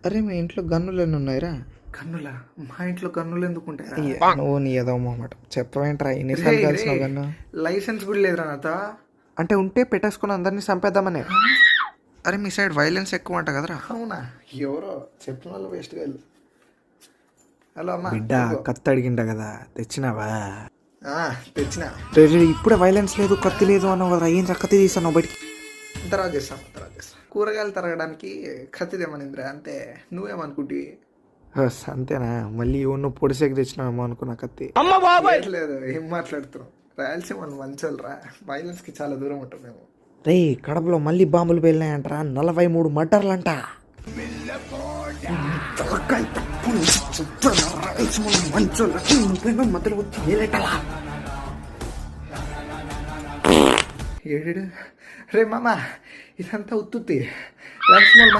అరే మీ ఇంట్లో గన్నులు ఎన్ని ఉన్నాయిరా? కన్నులా? మా ఇంట్లో కన్నులు ఎందుకు ఉంటాయి? నువ్వు నీ ఏదో మాట చెప్పవేంట్రా ఎన్నిసార్లు కలిసినావు గన్ను? లైసెన్స్ కూడా లేదురా నాతో. అంటే ఉంటే పెట్టేసుకుని అందరినీ చంపేద్దామని. అరే మీ సైడ్ వైలెన్స్ ఎక్కువ అంట కదరా? అవునా? ఎవరో చెప్పిన వాళ్ళు వేస్ట్ గా. హలో అమ్మా. బిడ్డ కత్తి అడిగిండ కదా, తెచ్చినావా? తెచ్చిన. ఇప్పుడే వైలెన్స్ లేదు కత్తి లేదు అన్నావు కదా, ఏం కత్తి తీసాను బయటికి? తర్వాత చేస్తాం. కూరగాయలు తరగడానికి కత్తి తెమ్మనిందిరా, అంతే. నువ్వేమనుకుంటి? అంతేనా? మళ్ళీ నువ్వు పొడిసేకి తెచ్చినావేమో అనుకున్నా కత్తి. లేదు, ఏం మాట్లాడుతున్నావు? రాయలసీమ మంచోళ్ళు రా, వైలెన్స్ కి చాలా దూరం ఉంటాం మేము. రే కడపలో మళ్ళీ బాంబులు పేలినాయంటరా, 43 మర్డర్లంట. ఏడు రే మామ, ఇదంతా ఉత్తుత్తి. రాయలసీమ